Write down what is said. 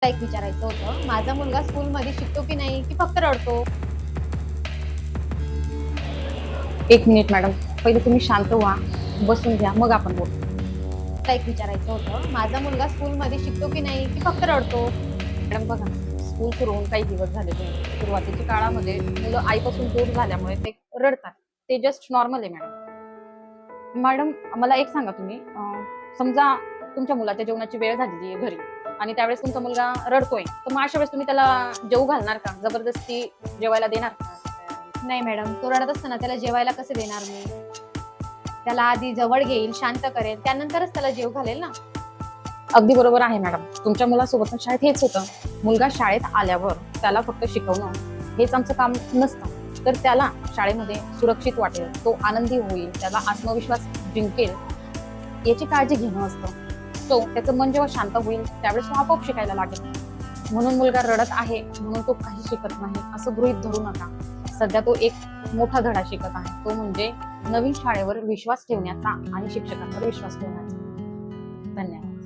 एक विचारायचं होतं, माझा मुलगा स्कूलमध्ये शिकतो की नाही, की फक्त रडतो? एक मिनिट मॅडम, पहिले तुम्ही शांत व्हा, बसून घ्या, मग आपण बोलू. एक विचारायचं होतं, माझा मुलगा स्कूलमध्ये शिकतो की नाही, की फक्त रडतो? मॅडम बघा, स्कूल सुरू होऊन काही दिवस झालेले आहेत. सुरुवातीच्या काळामध्ये मुलं आईपासून दूर झाल्यामुळे ते रडतात. ते जस्ट नॉर्मल आहे मॅडम. मॅडम, मला एक सांगा तुम्ही, समजा तुमच्या मुलाच्या जेवणाची वेळ झालेली आहे घरी आणि त्यावेळेस तुमचा मुलगा रडतोय, तर मग अशा वेळेस तुम्ही त्याला जेवू घालणार का? जबरदस्ती जेवायला देणार का? नाही मॅडम, तो रडत असताना त्याला जेवायला कसे देणार मी? त्याला आधी जवळ घेईल, शांत करेल, त्यानंतरच त्याला जेव घालेल ना. अगदी बरोबर आहे मॅडम. तुमच्या मुलासोबत शाळेत हेच होतं. मुलगा शाळेत आल्यावर त्याला फक्त शिकवणं हेच आमचं काम नसतं, तर त्याला शाळेमध्ये सुरक्षित वाटेल, तो आनंदी होईल, त्याला आत्मविश्वास जिंकेल याची काळजी घेणं असतं. तो त्याचं मन जेव्हा शांत होईल त्यावेळेस तो आपोआप शिकायला लागेल. म्हणून मुलगा रडत आहे म्हणून तो काही शिकत नाही असं गृहीत धरू नका. सध्या तो एक मोठा धडा शिकत आहे, तो म्हणजे नवीन शाळेवर विश्वास ठेवण्याचा आणि शिक्षकांवर विश्वास ठेवण्याचा. धन्यवाद.